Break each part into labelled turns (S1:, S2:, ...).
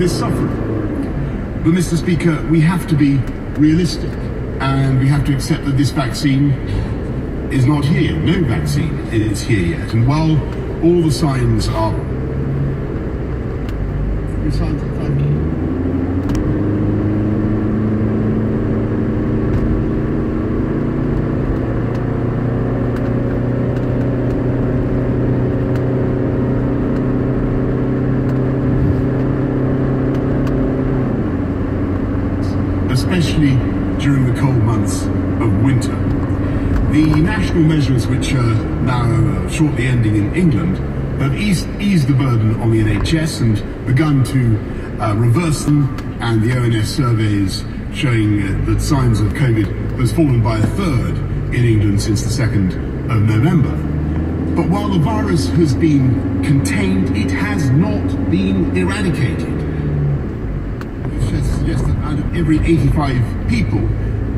S1: this suffering. But Mr. Speaker, we have to be realistic, and we have to accept that this vaccine is not here. No vaccine is here yet. And while all the signs are... especially during the cold months of winter. The national measures, which are now shortly ending in England, have eased the burden on the NHS and begun to reverse them, and the ONS surveys showing that signs of COVID has fallen by a third in England since the 2nd of November. But while the virus has been contained, it has not been eradicated. Suggest that out of every 85 people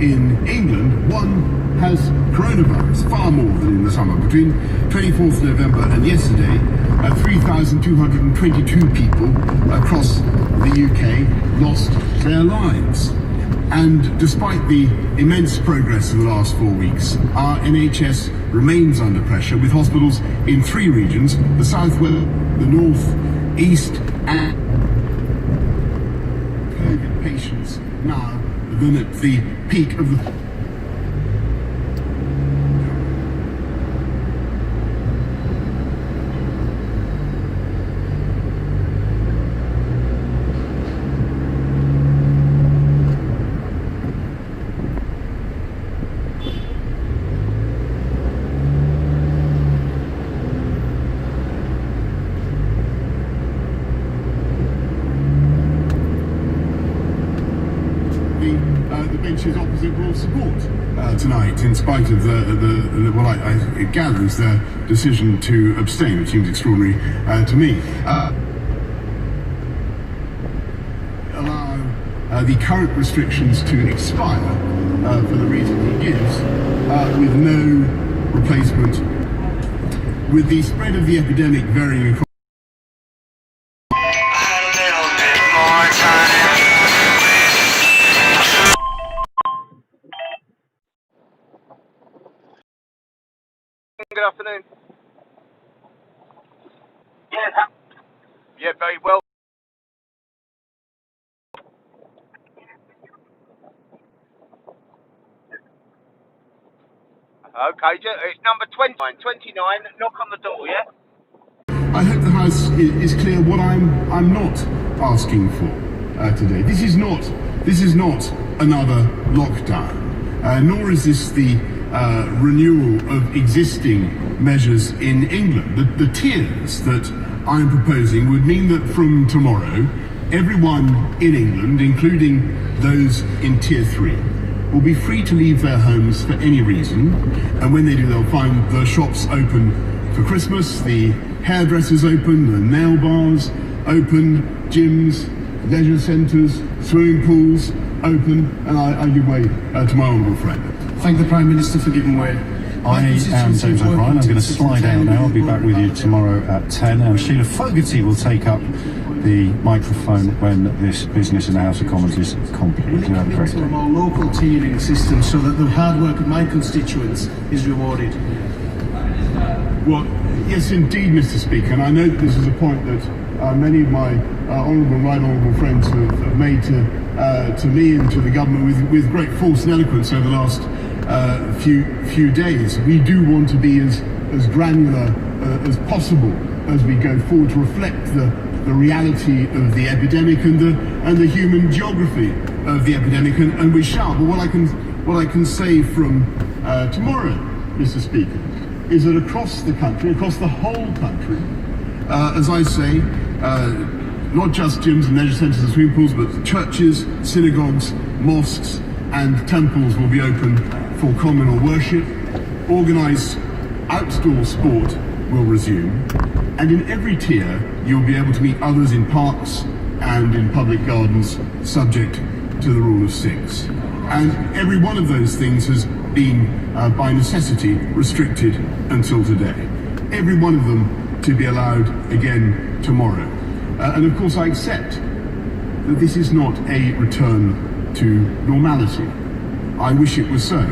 S1: in England, one has coronavirus, far more than in the summer. Between 24th November and yesterday, 3,222 people across the UK lost their lives. And despite the immense progress of the last 4 weeks, our NHS remains under pressure, with hospitals in 3 regions: the south, the north, east, and COVID patients now than at the peak of the... the benches opposite will support tonight, in spite of well, I gather is their decision to abstain, which seems extraordinary to me. Allow the current restrictions to expire for the reason he gives, with no replacement, with the spread of the epidemic varying across.
S2: Good afternoon. Yeah, very well. Okay, it's number 29. Knock on the door, yeah?
S1: I hope the House is clear what I'm not asking for today. This is not another lockdown, nor is this the renewal of existing measures in England. The tiers that I'm proposing would mean that from tomorrow, everyone in England, including those in Tier 3, will be free to leave their homes for any reason, and when they do, they'll find the shops open for Christmas, the hairdressers open, the nail bars open, gyms, leisure centres, swimming pools open, and I give way to my honourable friend.
S3: Thank the Prime Minister for giving way.
S4: I am James O'Brien. I'm going to slide out now. I'll be back with you tomorrow at 10. And Sheila Fogarty will take up the microphone when this business in the House of Commons is complete.
S3: We have a great day. More local tiering system so that the hard work of my constituents is rewarded.
S1: Well, yes, indeed, Mr. Speaker, and I know that this is a point that many of my honourable friends have made to me and to the government with great force and eloquence over the last few days. We do want to be as granular as possible as we go forward to reflect the reality of the epidemic and the human geography of the epidemic, and we shall. But what I can say from tomorrow, Mr. Speaker, is that across the country, across the whole country, as I say, not just gyms and leisure centres and swimming pools, but churches, synagogues, mosques and temples will be open for communal worship. Organised outdoor sport will resume, and in every tier you'll be able to meet others in parks and in public gardens, subject to the rule of 6. And every one of those things has been, by necessity, restricted until today. Every one of them to be allowed again tomorrow. And of course I accept that this is not a return to normality. I wish it was so.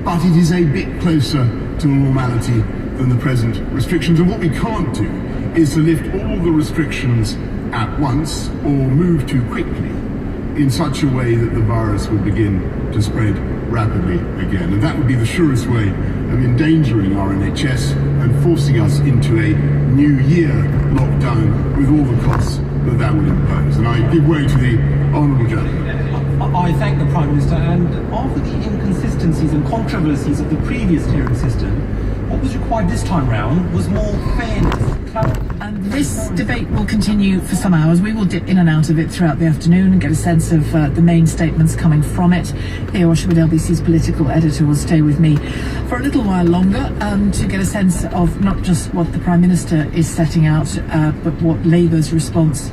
S1: But it is a bit closer to normality than the present restrictions. And what we can't do is to lift all the restrictions at once or move too quickly in such a way that the virus will begin to spread rapidly again. And that would be the surest way of endangering our NHS and forcing us into a New Year lockdown with all the costs that that would impose. And I give way to the honourable gentleman.
S5: I thank the Prime Minister, and after the inconsistencies and controversies of the previous tiering system, what was required this time round was more fairness, clarity.
S6: And this debate will continue for some hours. We will dip in and out of it throughout the afternoon and get a sense of the main statements coming from it. Leo Osherwood, LBC's political editor, will stay with me for a little while longer to get a sense of not just what the Prime Minister is setting out, but what Labour's response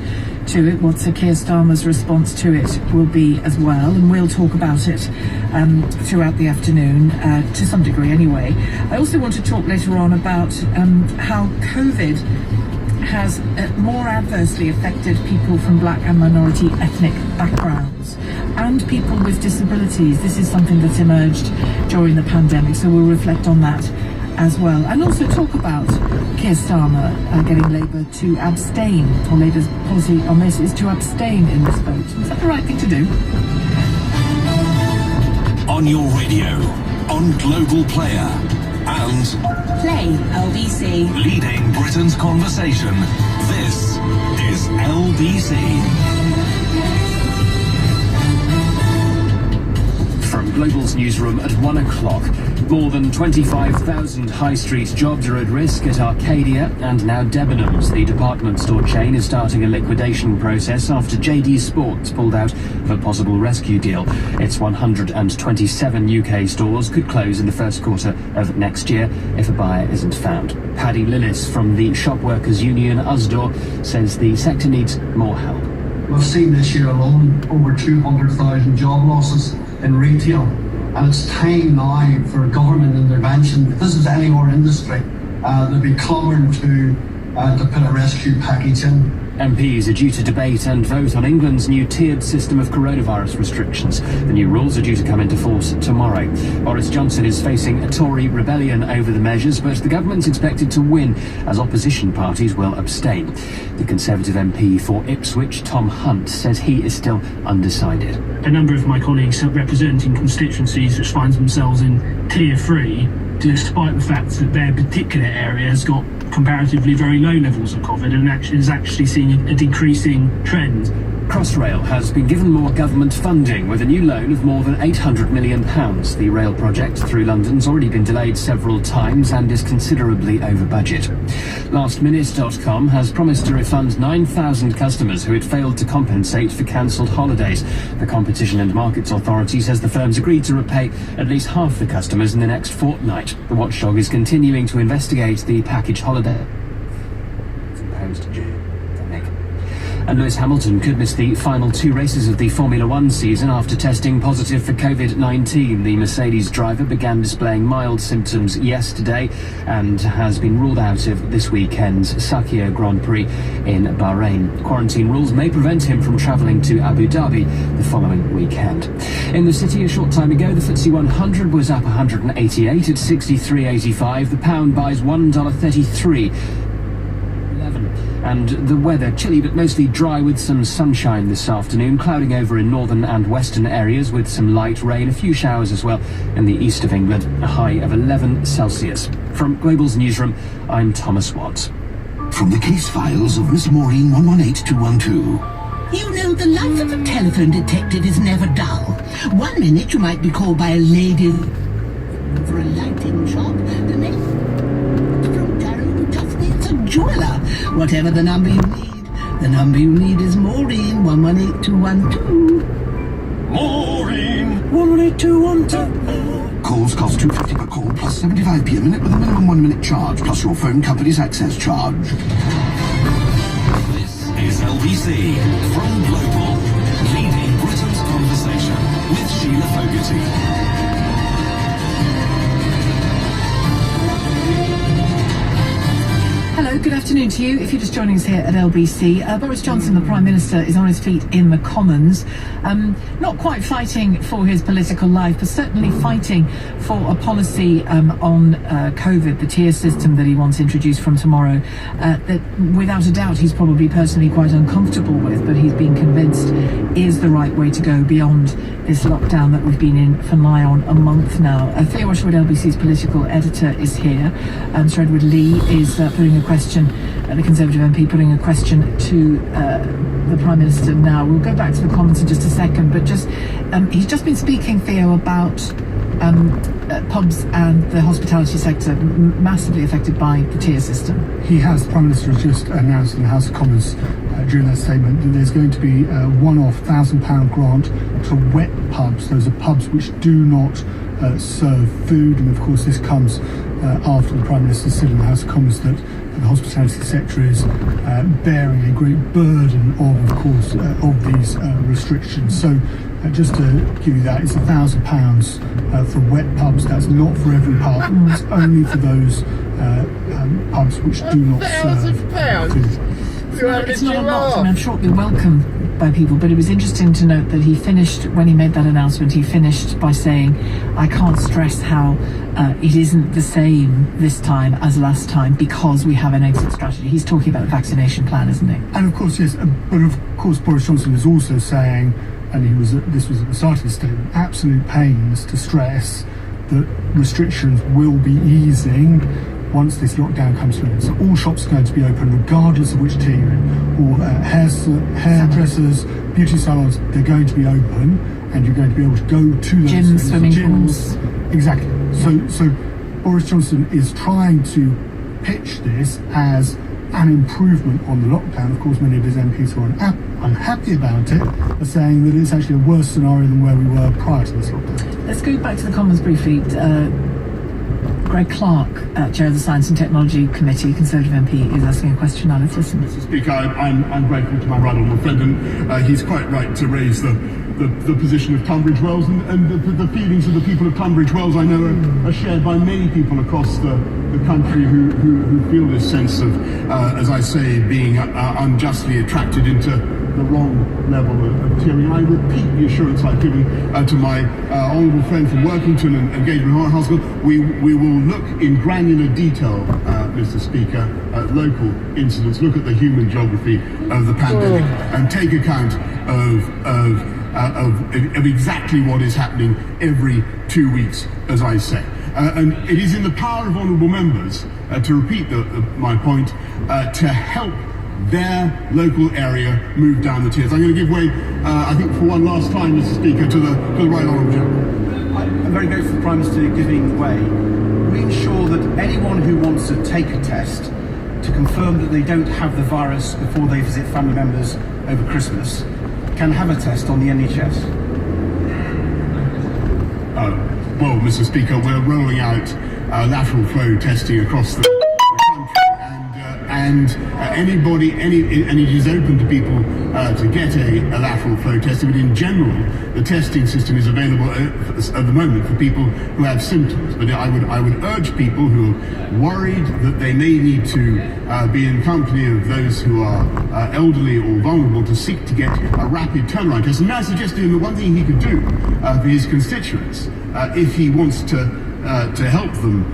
S6: to it, what Sir Keir Starmer's response to it will be as well, and we'll talk about it throughout the afternoon to some degree anyway. I also want to talk later on about how COVID has more adversely affected people from black and minority ethnic backgrounds and people with disabilities. This is something that's emerged during the pandemic, so we'll reflect on that as well, and also talk about Keir Starmer getting Labour to abstain, or Labour's policy on this is to abstain in this vote. Is that the right thing to do?
S7: On your radio, on Global Player, and
S8: Play LBC.
S7: leading Britain's conversation. This is LBC.
S9: From Global's newsroom at 1 o'clock. More than 25,000 high street jobs are at risk at Arcadia and now Debenhams. The department store chain is starting a liquidation process after JD Sports pulled out of a possible rescue deal. Its 127 UK stores could close in the first quarter of next year if a buyer isn't found. Paddy Lillis from the Shop Workers Union Usdaw says the sector needs more help.
S3: We've seen this year alone over 200,000 job losses in retail, and it's time now for government intervention. If this is any other industry, they'll be clamouring to put a rescue package in.
S9: MPs are due to debate and vote on England's new tiered system of coronavirus restrictions. The new rules are due to come into force tomorrow. Boris Johnson is facing a Tory rebellion over the measures, but the government's expected to win as opposition parties will abstain. The Conservative MP for Ipswich, Tom Hunt, says he is still undecided.
S10: A number of my colleagues are representing constituencies which find themselves in Tier 3, despite the fact that their particular area has got comparatively very low levels of COVID and is actually seeing a decreasing trend.
S9: Crossrail has been given more government funding with a new loan of more than £800 million. The rail project through London's already been delayed several times and is considerably over budget. Lastminute.com has promised to refund 9,000 customers who had failed to compensate for cancelled holidays. The Competition and Markets Authority says the firm's agreed to repay at least half the customers in the next fortnight. The watchdog is continuing to investigate the package holiday imposed And Lewis Hamilton could miss the final two races of the Formula One season after testing positive for COVID-19. The Mercedes driver began displaying mild symptoms yesterday and has been ruled out of this weekend's Sakhir Grand Prix in Bahrain. Quarantine rules may prevent him from travelling to Abu Dhabi the following weekend. In the city a short time ago, the FTSE 100 was up 188 at 63.85. The pound buys $1.33. And the weather, chilly but mostly dry with some sunshine this afternoon, clouding over in northern and western areas with some light rain, a few showers as well in the east of England, a high of 11 Celsius. From Global's newsroom, I'm Thomas Watts.
S7: From the case files of Miss Maureen 118212.
S8: You know, the life of a telephone detective is never dull. 1 minute you might be called by a lady for a lighting job. The next from Darren who just needs a jeweler. Whatever the number you need is Maureen 118212.
S7: Maureen 118212. Calls cost £2.50 per call plus 75p a minute with a minimum 1 minute charge plus your phone company's access charge. This is LBC from Global, leading Britain's conversation with Sheila Fogarty.
S6: Hello, Hello, good afternoon to you. If you're just joining us here at LBC, Boris Johnson, the Prime Minister, is on his feet in the Commons, not quite fighting for his political life, but certainly fighting for a policy on COVID, the tier system that he wants introduced from tomorrow, that without a doubt he's probably personally quite uncomfortable with, but he's been convinced is the right way to go beyond this lockdown that we've been in for nigh on a month now. Theo Washwood, LBC's political editor, is here. Sir Edward Lee is putting a question, the Conservative MP putting a question to the Prime Minister now. We'll go back to the Commons in just a second, but just he's just been speaking, Theo, about pubs and the hospitality sector massively affected by the tier system.
S11: He has. The Prime Minister has just announced in the House of Commons during that statement that there's going to be a one-off £1,000 grant to wet pubs. Those are pubs which do not serve food, and of course this comes after the Prime Minister said in the House of Commons that the hospitality sector is bearing a great burden of course, of these restrictions. So just to give you that, it's £1,000 for wet pubs. That's not for every pub. It's only for those pubs which do not serve food.
S6: It's not a lot. I mean, I'm sure it'll be welcome by people, but it was interesting to note that he finished, when he made that announcement, he finished by saying, I can't stress how it isn't the same this time as last time because we have an exit strategy. He's talking about a vaccination plan, isn't he?
S11: And of course, yes, but of course Boris Johnson is also saying, and this was at the start of his statement, absolute pains to stress that restrictions will be easing once this lockdown comes to an end. So all shops are going to be open regardless of which tier you're in. All hairdressers, beauty salons, they're going to be open, and you're going to be able to go to those
S6: gyms, swimming pools.
S11: Exactly. So Boris Johnson is trying to pitch this as an improvement on the lockdown. Of course, many of his MPs who are unhappy about it are saying that it's actually a worse scenario than where we were prior to this lockdown.
S6: Let's go back to the Commons briefly. Greg Clark, Chair of the Science and Technology Committee, Conservative MP, is asking a question now. Let's listen.
S1: Mr. Speaker, I'm grateful to my right honourable friend, and he's quite right to raise the position of Tunbridge Wells, and the feelings of the people of Tunbridge Wells, I know, are shared by many people across the country who feel this sense of, as I say, being unjustly attracted into the wrong level of tiering. I repeat the assurance I've given to my honourable friend from Workington and Gainsborough Hospital. We will look in granular detail, Mr. Speaker, at local incidents, look at the human geography of the pandemic, and take account of exactly what is happening every 2 weeks, as I say. And it is in the power of honourable members, to repeat my point, to help their local area move down the tiers. I'm going to give way, I think for one last time, Mr. Speaker, to the right honourable gentleman.
S4: I'm very grateful for the Prime Minister giving way. We ensure that anyone who wants to take a test to confirm that they don't have the virus before they visit family members over Christmas can have a test on the NHS.
S1: Well, Mr. Speaker, we're rolling out lateral flow testing across the country, and it is open to people to get a lateral flow testing, but in general, the testing system is available at the moment for people who have symptoms. But I would urge people who are worried that they may need to be in company of those who are elderly or vulnerable to seek to get a rapid turnaround test. And I suggest to him that one thing he could do for his constituents, if he wants to help them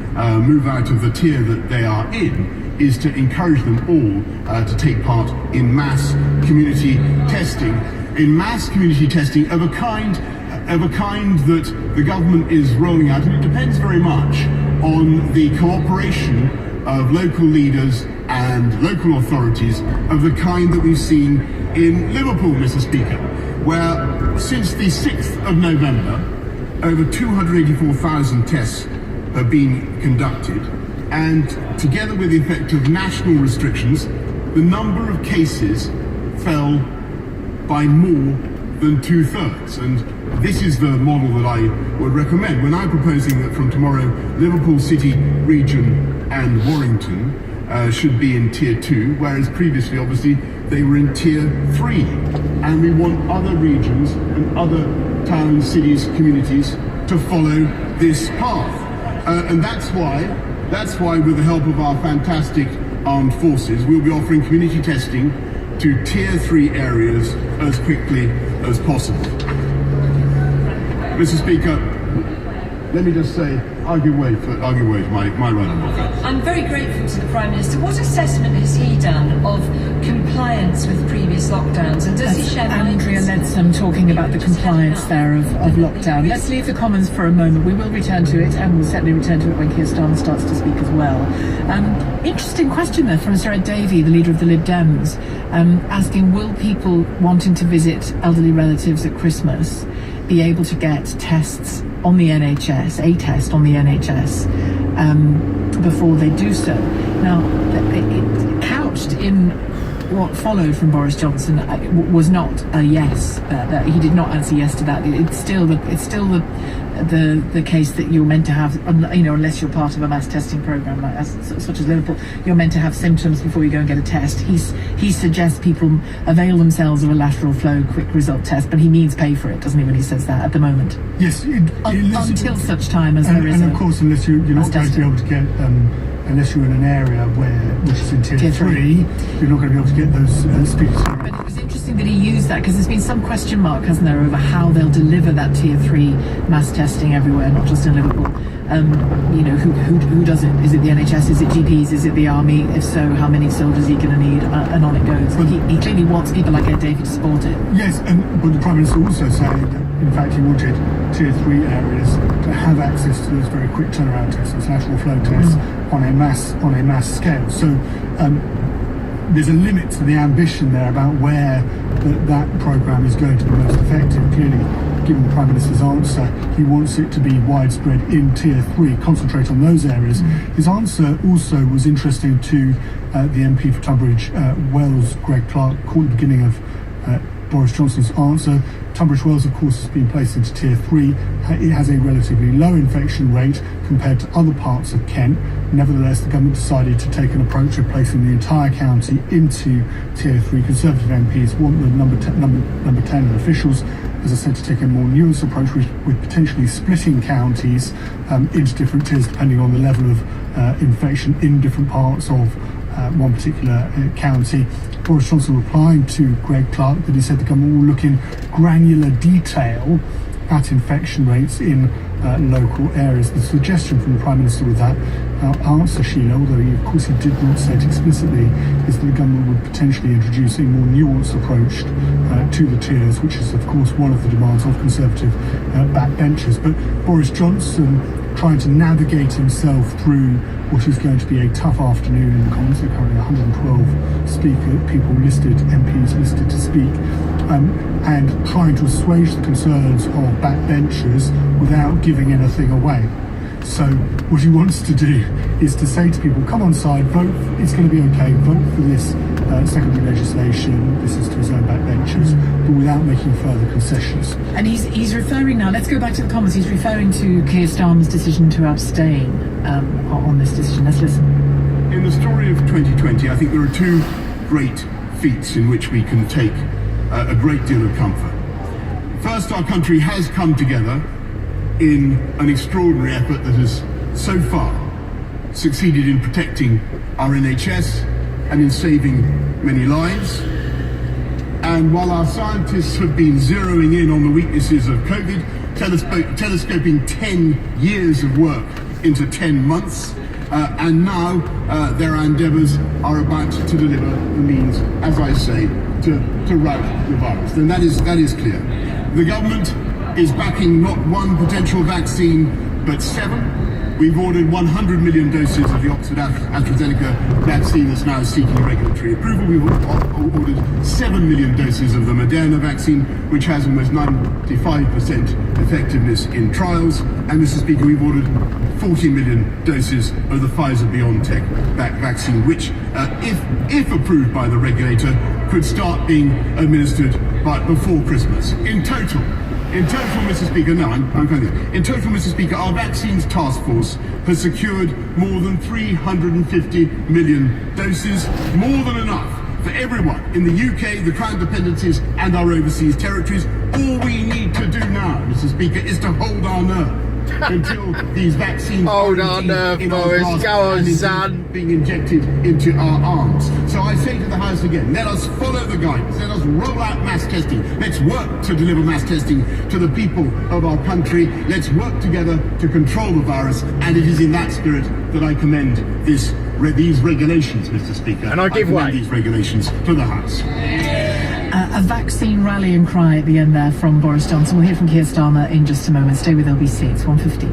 S1: move out of the tier that they are in, is to encourage them all to take part in mass community testing. In mass community testing of a kind that the government is rolling out, and it depends very much on the cooperation of local leaders and local authorities of the kind that we've seen in Liverpool, Mr. Speaker, where since the 6th of November, over 284,000 tests have been conducted, and together with the effect of national restrictions, the number of cases fell by more than 2/3. And this is the model that I would recommend. We're now proposing that from tomorrow, Liverpool City region and Warrington should be in tier 2, whereas previously, obviously, they were in tier 3. And we want other regions and other towns, cities, communities to follow this path. And that's why, with the help of our fantastic armed forces, we'll be offering community testing to Tier 3 areas as quickly as possible. Mr. Speaker, let me just say, argue away to my right honourable friend.
S6: I'm very grateful to the Prime Minister. What assessment has he done of compliance with previous lockdowns? And does he share Andrea Leadsom talking about the compliance there of lockdown. Let's leave the Commons for a moment. We will return to it, and we'll certainly return to it when Keir Starmer starts to speak as well. Interesting question there from Sir Ed Davey, the leader of the Lib Dems, asking, will people wanting to visit elderly relatives at Christmas be able to get tests on the NHS, a test on the NHS, before they do so? Now, it couched in what followed from Boris Johnson was not a yes. That he did not answer yes to that. It's still the case that you're meant to have, unless you're part of a mass testing program such as Liverpool, you're meant to have symptoms before you go and get a test. He suggests people avail themselves of a lateral flow quick result test, but he means pay for it, doesn't he, when he says that at the moment?
S11: Yes,
S6: until such time as there is.
S11: And of course, unless you're not going to be able to get. Unless you're in an area which is in tier 3, you're not going to be able to get those speeds.
S6: But it was interesting that he used that, because there's been some question mark, hasn't there, over how they'll deliver that tier 3 mass testing everywhere, not just in Liverpool. Who does it? Is it the NHS? Is it GPs? Is it the army? If so, how many soldiers are you going to need? And on it goes. He clearly wants people like Ed Davey to support it.
S11: Yes, but the Prime Minister also said that, in fact, he wanted tier 3 areas to have access to those very quick turnaround tests, those lateral flow tests, on a mass scale. So there's a limit to the ambition there about where that programme is going to be most effective. Clearly, given the Prime Minister's answer, he wants it to be widespread in tier 3, concentrate on those areas. His answer also was interesting to the MP for Tunbridge Wells, Greg Clark, caught at the beginning of Boris Johnson's answer. Tunbridge Wells, of course, has been placed into tier 3. It has a relatively low infection rate compared to other parts of Kent. Nevertheless, the government decided to take an approach of placing the entire county into tier 3. Conservative MPs want the number 10 and officials, as I said, to take a more nuanced approach with potentially splitting counties into different tiers depending on the level of infection in different parts of one particular county. Boris Johnson replying to Greg Clark that he said the government will look in granular detail at infection rates in local areas. The suggestion from the Prime Minister with that answer, Sheila, although of course he did not say it explicitly, is that the government would potentially introduce a more nuanced approach to the tiers, which is of course one of the demands of Conservative backbenchers. But Boris Johnson trying to navigate himself through what is going to be a tough afternoon in the Commons. There are currently 112 MPs listed to speak, and trying to assuage the concerns of backbenchers without giving anything away. So what he wants to do is to say to people, come on side, vote, it's going to be okay, vote for this secondary legislation, this is to his own backbenchers, but without making further concessions.
S6: And he's referring now, let's go back to the Commons, he's referring to Keir Starmer's decision to abstain on this decision. Let's listen.
S1: In the story of 2020, I think there are two great feats in which we can take a great deal of comfort. First, our country has come together in an extraordinary effort that has so far succeeded in protecting our NHS and in saving many lives. And while our scientists have been zeroing in on the weaknesses of COVID, telescoping 10 years of work into 10 months, and now their endeavours are about to deliver the means, as I say, to rout the virus. And that is clear. The government is backing not one potential vaccine, but 7. We've ordered 100 million doses of the Oxford AstraZeneca vaccine that's now seeking regulatory approval. We've ordered 7 million doses of the Moderna vaccine, which has almost 95% effectiveness in trials. And Mr. Speaker, we've ordered 40 million doses of the Pfizer-BioNTech vaccine, which, if approved by the regulator, could start being administered before Christmas. In total, Mr. Speaker, In total, Mr. Speaker, our vaccines task force has secured more than 350 million doses, more than enough for everyone in the UK, the Crown dependencies, and our overseas territories. All we need to do now, Mr. Speaker, is to hold our nerve until these vaccines
S2: Hold
S1: are
S2: on,
S1: indeed in our
S2: Boris,
S1: grasp
S2: go on,
S1: and indeed
S2: son.
S1: being injected into our arms. So I say to the House again, let us follow the guidance, let us roll out mass testing, let's work to deliver mass testing to the people of our country, let's work together to control the virus, and it is in that spirit that I commend these regulations, Mr. Speaker.
S2: And I give way.
S1: commend these regulations to the House.
S6: A vaccine rallying cry at the end there from Boris Johnson. We'll hear from Keir Starmer in just a moment. Stay with LBC. It's 1:50.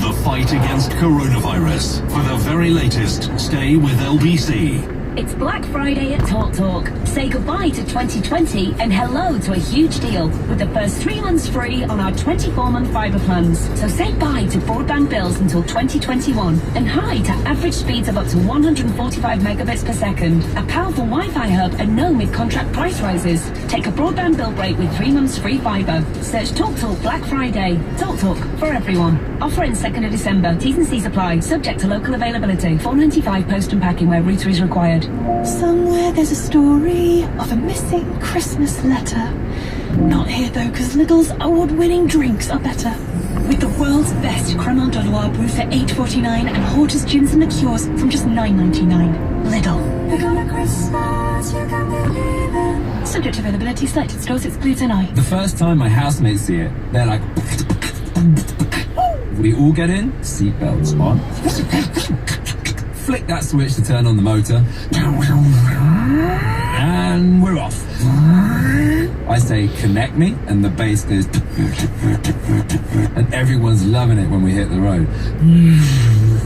S12: The fight against coronavirus. For the very latest, stay with LBC.
S13: It's Black Friday at TalkTalk. Say goodbye to 2020 and hello to a huge deal with the first 3 months free on our 24-month fibre plans. So say bye to broadband bills until 2021 and hi to average speeds of up to 145 megabits per second, a powerful Wi-Fi hub and no mid-contract price rises. Take a broadband bill break with 3 months free fibre. Search TalkTalk Black Friday. TalkTalk for everyone. Offer ends 2nd of December. T's and C's apply. Subject to local availability. $4.95 post and packing where router is required.
S14: Somewhere there's a story of a missing Christmas letter. Not here though, because Lidl's award-winning drinks are better. With the world's best Cremant de Loire brewed for $8.49 and Hortus gins and liqueurs from just $9.99. Lidl. They got a Christmas, you can believe it. Subject to availability, selected stores, excludes NI.
S15: The first time my housemates see it, they're like... We all get in, seatbelts on. Flick that switch to turn on the motor, and we're off. I say, connect me, and the bass goes, and everyone's loving it when we hit the road.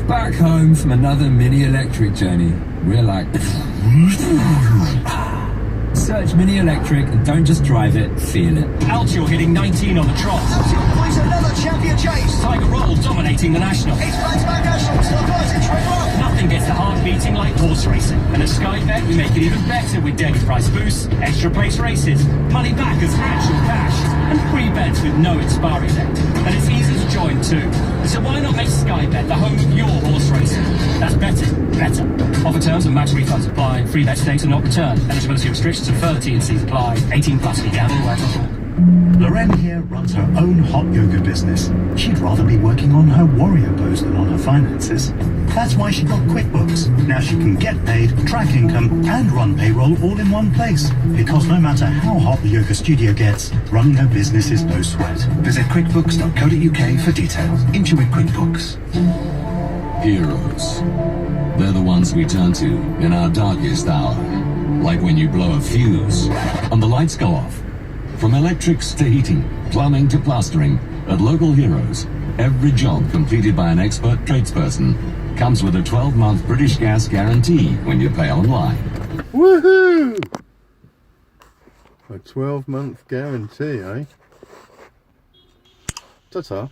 S15: Back home from another mini electric journey, we're like, search Mini Electric and don't just drive it, feel it.
S5: Altior hitting 19 on the trot.
S16: Altior wins another champion chase.
S5: Tiger Roll dominating the National.
S16: It's back-to-back Nationals, the first in Trevor.
S5: Nothing gets the heart beating like horse racing. And at Sky Bet, we make it even better with daily price boosts, extra place races, money back as actual cash, and free bets with no expiry date. And it's easy to join too. So why not make Sky Bet the home of your horse racing? That's better. Offer terms and max refunds apply. Free bet stakes are not returned. Eligibility restrictions and further T&Cs apply. 18 plus. Be gamble aware.
S17: Lorraine here runs her own hot yoga business. She'd rather be working on her warrior pose than on her finances. That's why she got QuickBooks. Now she can get paid, track income, and run payroll all in one place. Because no matter how hot the yoga studio gets, running her business is no sweat. Visit quickbooks.co.uk for details. Intuit QuickBooks.
S18: Heroes. They're the ones we turn to in our darkest hour. Like when you blow a fuse and the lights go off. From electrics to heating, plumbing to plastering, at Local Heroes, every job completed by an expert tradesperson comes with a 12-month British Gas guarantee when you pay online.
S19: Woohoo! A 12-month guarantee, eh? Ta-ta.